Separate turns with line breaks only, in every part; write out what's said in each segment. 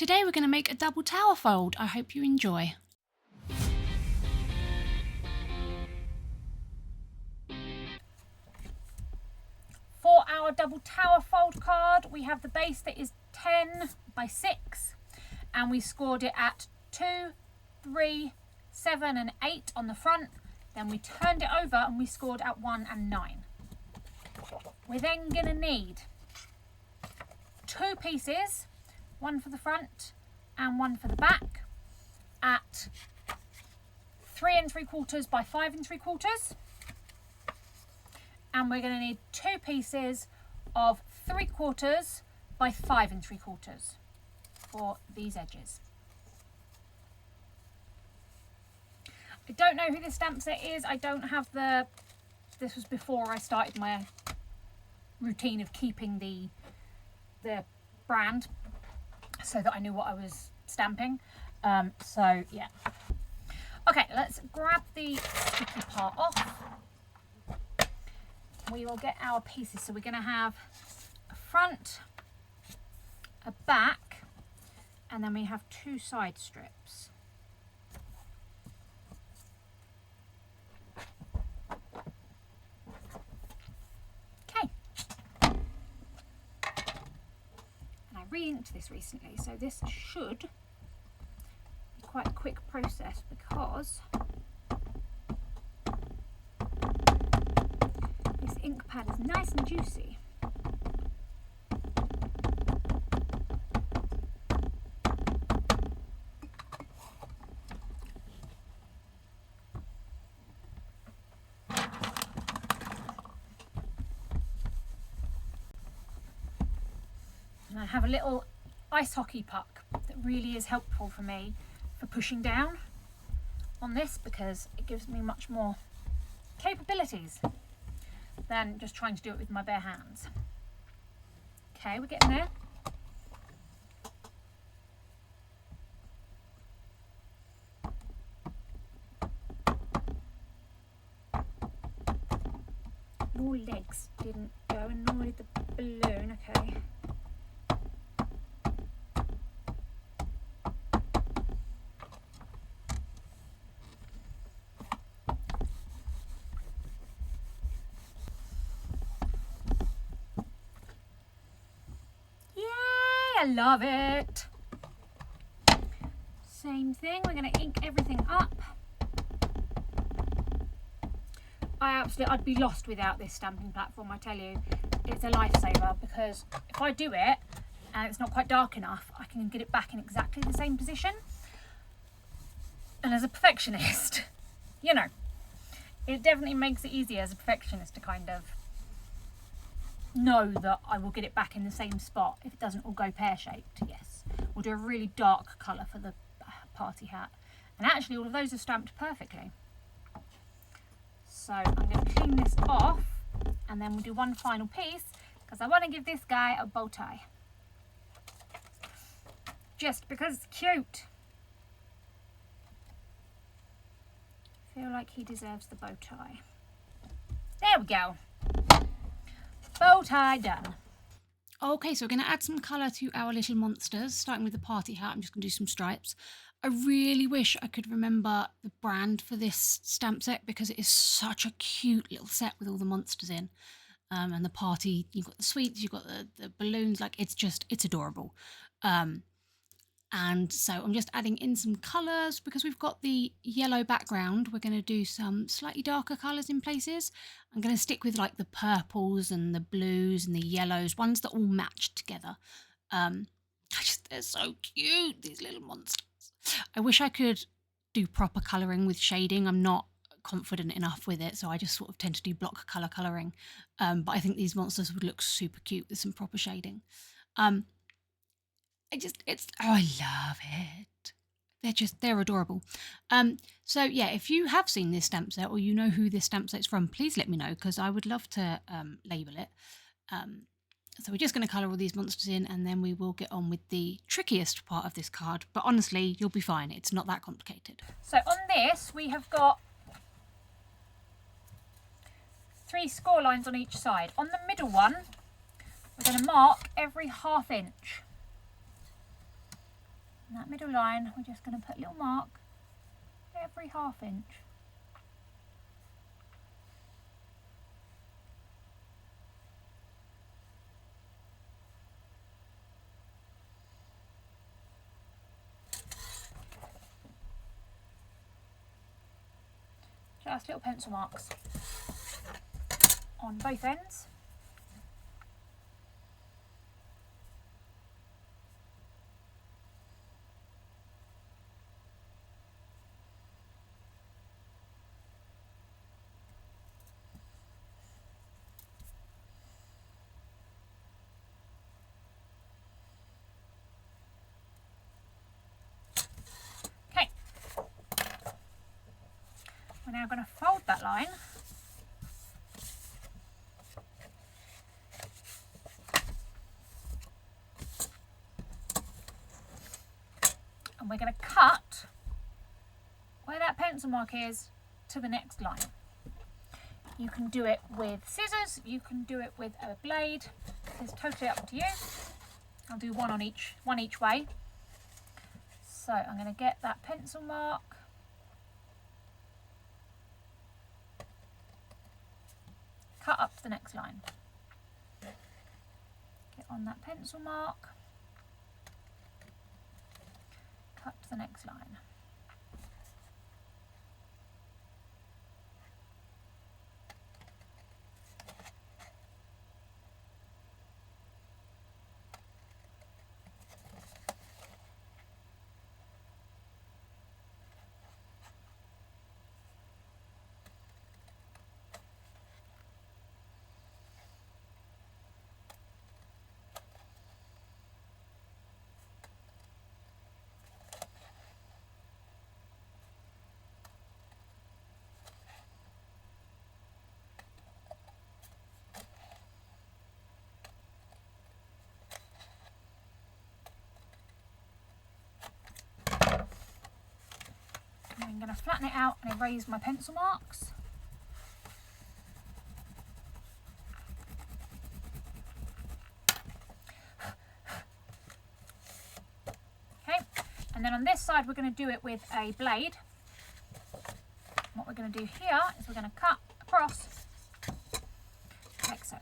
Today we're going to make a double tower fold. I hope you enjoy. For our double tower fold card, we have the base that is 10 by 6, and we scored it at 2, 3, 7 and 8 on the front. Then we turned it over and we scored at 1 and 9. We're then going to need 2 pieces, one for the front and one for the back, at 3 3/4 by 5 3/4. And we're going to need 2 pieces of 3/4 by 5 3/4 for these edges. I don't know who this stamp set is. I don't have this was before I started my routine of keeping the brand so that I knew what I was stamping. So yeah. Okay, let's grab the sticky part off. We will get our pieces. So we're going to have a front, a back, and then we have 2 side strips. Okay. And I re-inked this recently, so this should be quite a quick process because this ink pad is nice and juicy. And I have a little ice hockey puck that really is helpful for me for pushing down on this because it gives me much more capabilities than just trying to do it with my bare hands. Okay, we're getting there. Your legs didn't go, and nor did the balloon. Okay. I love it. Same thing, we're going to ink everything up. I'd be lost without this stamping platform, I tell you. It's a lifesaver because if I do it and it's not quite dark enough, I can get it back in exactly the same position. And as a perfectionist, you know, it definitely makes it easier as a perfectionist to kind of know that I will get it back in the same spot if it doesn't all go pear-shaped. Yes, we'll do a really dark colour for the party hat, and actually all of those are stamped perfectly. So I'm going to clean this off and then we'll do one final piece because I want to give this guy a bow tie just because it's cute. I feel like he deserves the bow tie. There we go. Bow tie done. Okay, so we're going to add some colour to our little monsters, starting with the party hat. I'm just going to do some stripes. I really wish I could remember the brand for this stamp set because it is such a cute little set with all the monsters in. And the party, you've got the sweets, you've got the balloons, like it's adorable. And so I'm just adding in some colours because we've got the yellow background. We're going to do some slightly darker colours in places. I'm going to stick with like the purples and the blues and the yellows, ones that all match together. They're so cute, these little monsters. I wish I could do proper colouring with shading. I'm not confident enough with it, so I just sort of tend to do block colour colouring. But I think these monsters would look super cute with some proper shading. I love it. They're adorable. So yeah, if you have seen this stamp set or you know who this stamp set's from, please let me know because I would love to label it. So we're just going to colour all these monsters in and then we will get on with the trickiest part of this card. But honestly, you'll be fine. It's not that complicated. So on this, we have got 3 score lines on each side. On the middle one, we're going to mark every 1/2 inch. And that middle line, we're just going to put a little mark every 1/2 inch. Just little pencil marks on both ends. We're now going to fold that line and we're going to cut where that pencil mark is to the next line. You can do it with scissors, you can do it with a blade, it's totally up to you. I'll do one each way. So I'm going to get that pencil mark, cut up to the next line. Get on that pencil mark, cut to the next line. I'm going to flatten it out and erase my pencil marks. Okay, and then on this side we're going to do it with a blade. What we're going to do here is we're going to cut across like so.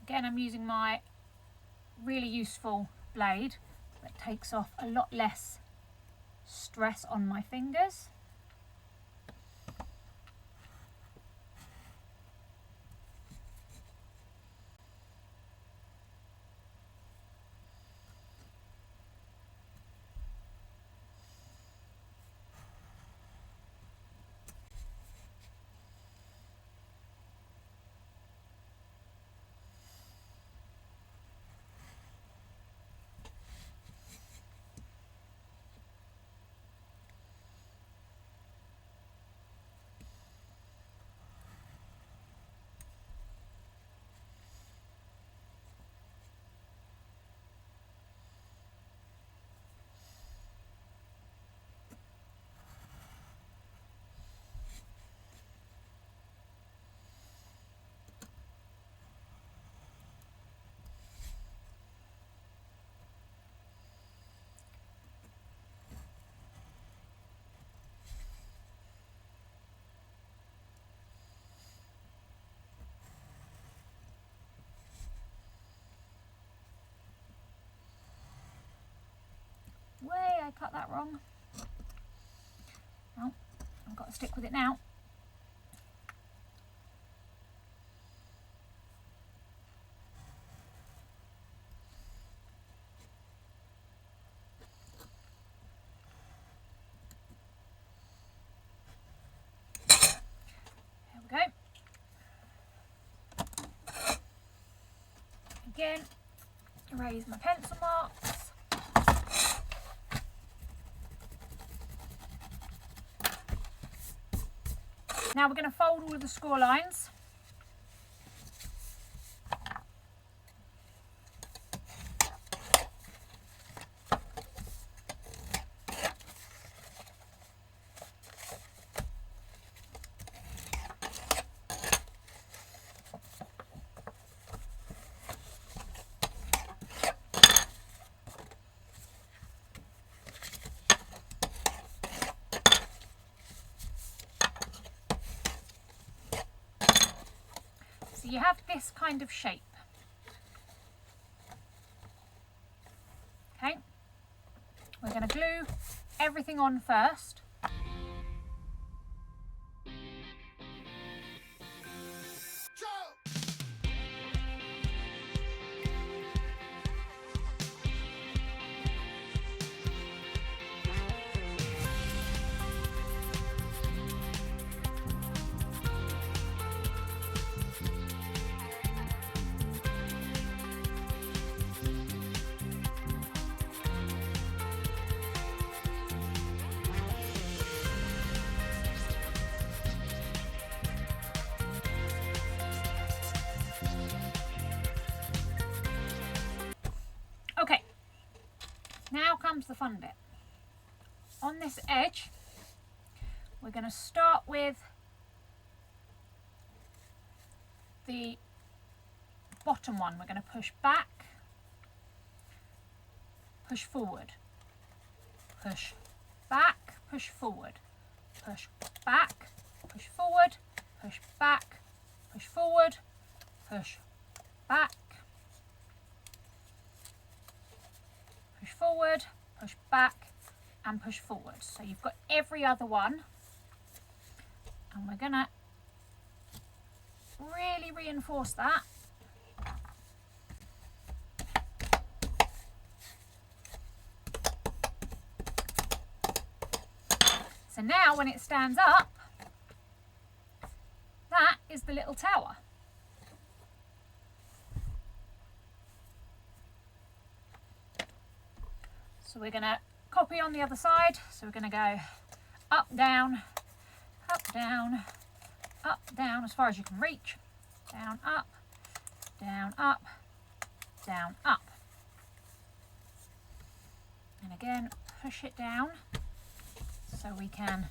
Again, I'm using my really useful blade that takes off a lot less stress on my fingers. I cut that wrong. Oh, I've got to stick with it now. There we go. Again, erase my pencil marks. Now we're going to fold all of the score lines. you have this kind of shape. Okay, we're going to glue everything on first. Okay, now comes the fun bit. On this edge, we're going to start with the bottom one. We're going to push back, push forward, push back, push forward, push back, push forward, push back, push forward, push back, push forward, push back, and push forward. So you've got every other one, and we're going to really reinforce that. So now when it stands up, that is the little tower. So we're going to copy on the other side. So we're going to go up, down, up, down, up, down, as far as you can reach. Down, up, down, up, down, up. And again, push it down so we can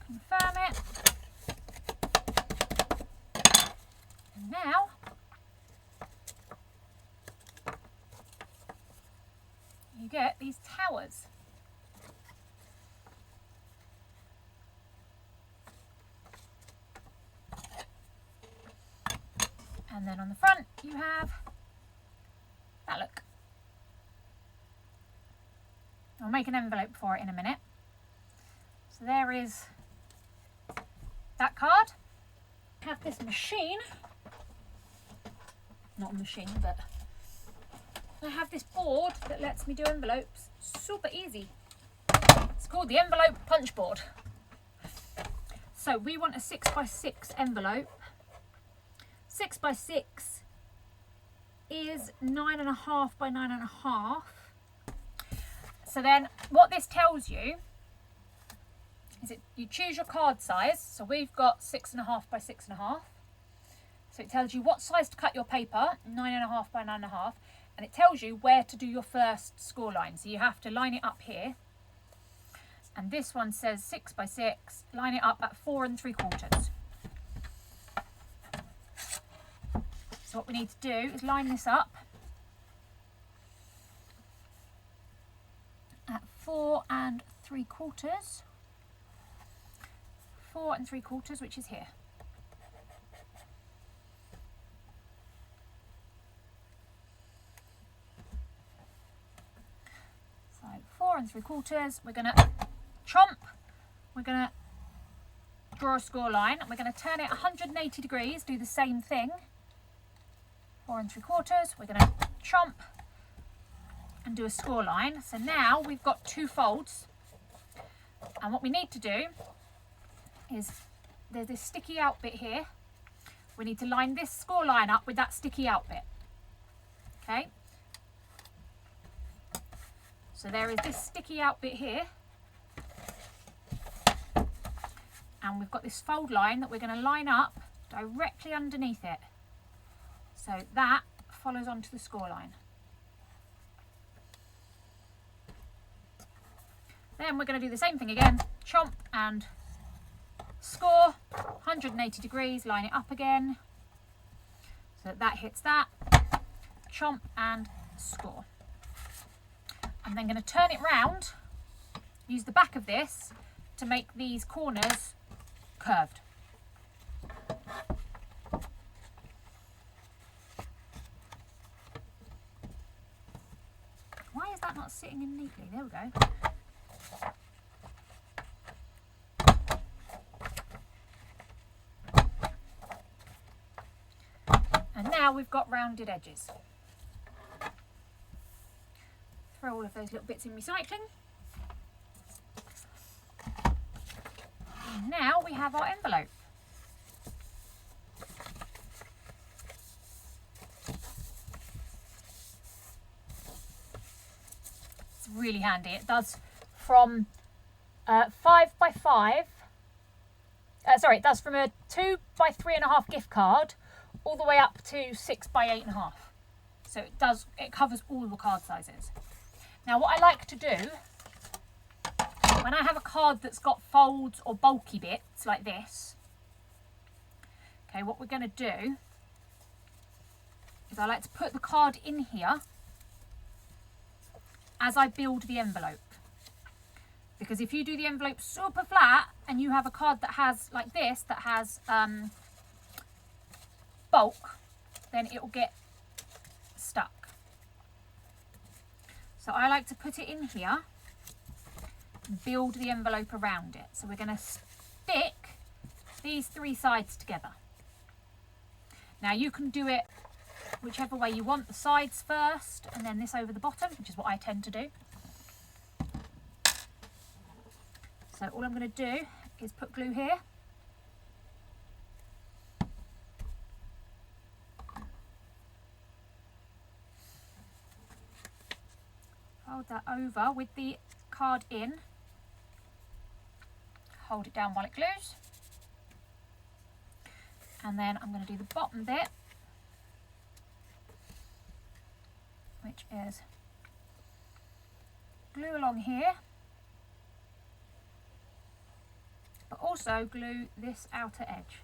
confirm it. And now, you get these towers. And then on the front you have that look. I'll make an envelope for it in a minute. So there is that card. I have this machine, not a machine, but I have this board that lets me do envelopes super easy. It's called the envelope punch board. So we want a 6x6 envelope. 6x6 is 9.5 by 9.5. So then what this tells you is you choose your card size. So we've got 6.5 by 6.5. So it tells you what size to cut your paper, 9.5 by 9.5. And it tells you where to do your first score line. So you have to line it up here. And this one says 6x6, line it up at 4 3/4. So what we need to do is line this up at 4 3/4. 4 3/4, which is here. So 4 3/4, we're going to chomp, we're going to draw a score line, and we're going to turn it 180 degrees, do the same thing. 4 3/4, we're going to chomp and do a score line. So now we've got 2 folds, and what we need to do is there's this sticky out bit here. We need to line this score line up with that sticky out bit. Okay, so there is this sticky out bit here, and we've got this fold line that we're going to line up directly underneath it. So that follows onto the score line. Then we're going to do the same thing again, chomp and score, 180 degrees, line it up again, so that hits that, chomp and score. I'm then going to turn it round, use the back of this to make these corners curved. sitting in neatly. There we go. And now we've got rounded edges. Throw all of those little bits in recycling. And now we have our envelope. It's really handy. It does from 5 by 5. It does from a 2 by 3.5 gift card all the way up to 6 by 8.5. So it covers all the card sizes. Now what I like to do, when I have a card that's got folds or bulky bits like this, okay, what we're going to do is I like to put the card in here as I build the envelope. Because if you do the envelope super flat and you have a card that has, like this, that has bulk, then it will get stuck. So I like to put it in here and build the envelope around it. So we're going to stick these 3 sides together. Now you can do it whichever way you want, the sides first and then this over the bottom, which is what I tend to do. So all I'm going to do is put glue here. Hold that over with the card in. Hold it down while it glues. And then I'm going to do the bottom bit, which is glue along here, but also glue this outer edge.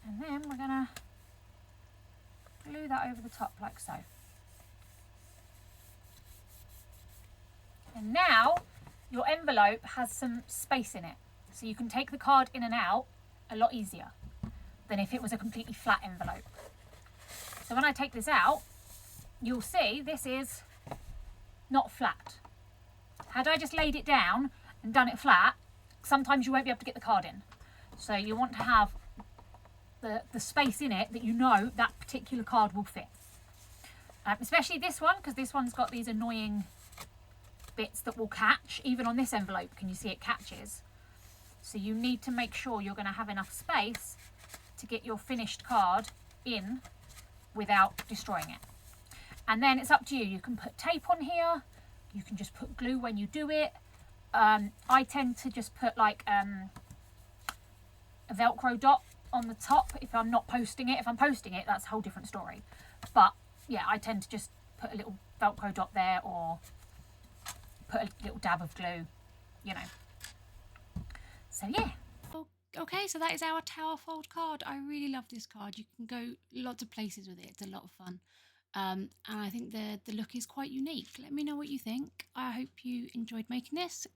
And then we're going to glue that over the top like so. And now your envelope has some space in it, so you can take the card in and out a lot easier than if it was a completely flat envelope. So when I take this out, you'll see this is not flat. Had I just laid it down and done it flat, sometimes you won't be able to get the card in. So you want to have the space in it that you know that particular card will fit. Especially this one, because this one's got these annoying bits that will catch. Even on this envelope, can you see it catches? So you need to make sure you're going to have enough space to get your finished card in without destroying it. And then it's up to you. You can put tape on here. You can just put glue when you do it. I tend to just put like a Velcro dot on the top if I'm not posting it. If I'm posting it, that's a whole different story. But yeah, I tend to just put a little Velcro dot there or put a little dab of glue, you know. So yeah.
Okay, so that is our tower fold card. I really love this card. You can go lots of places with it. It's a lot of fun. And I think the look is quite unique. Let me know what you think. I hope you enjoyed making this.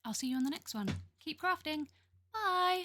I'll see you on the next one. Keep crafting. Bye.